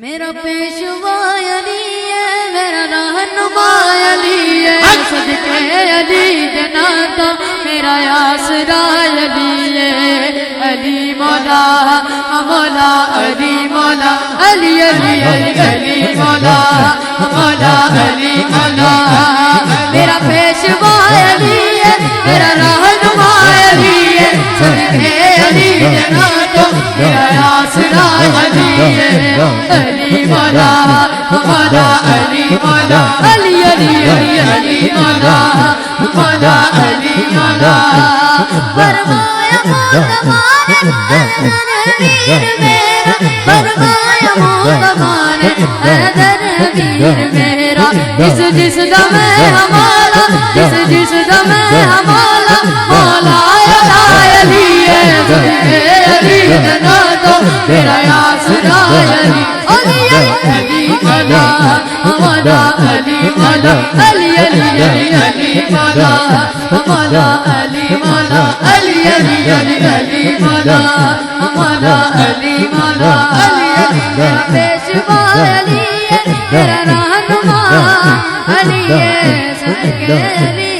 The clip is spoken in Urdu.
میرا پیشوا علی ہے، میرا رہنما علی ہے، صدقے علی جناتا میرا آسرا علی ہے، علی مولا مولا علی مولا علی علی علی علی مولا مولا علی مولا میرا پیشوا علی ہے، میرا رہنما علی ہے، صدقے علی جناتا میرا آسرا علی ہے، علی مولا مولا علی مولا علی علی علی علی مولا مولا علی مولا فرمایا موتمان حیدر میرا فرمایا موتمان حیدر میرا جس دم ہمارا جس دم ہمارا مولا علی ہے، علی جناتا میرا آسرا علی علی علی مولا مولا علی مولا علی علی علی علی مولا مولا علی مولا علی علی علی علی مولا مولا علی مولا علی علی میرا پیشوا علی ہے، میرا رہنما علی ہے، صدقے علی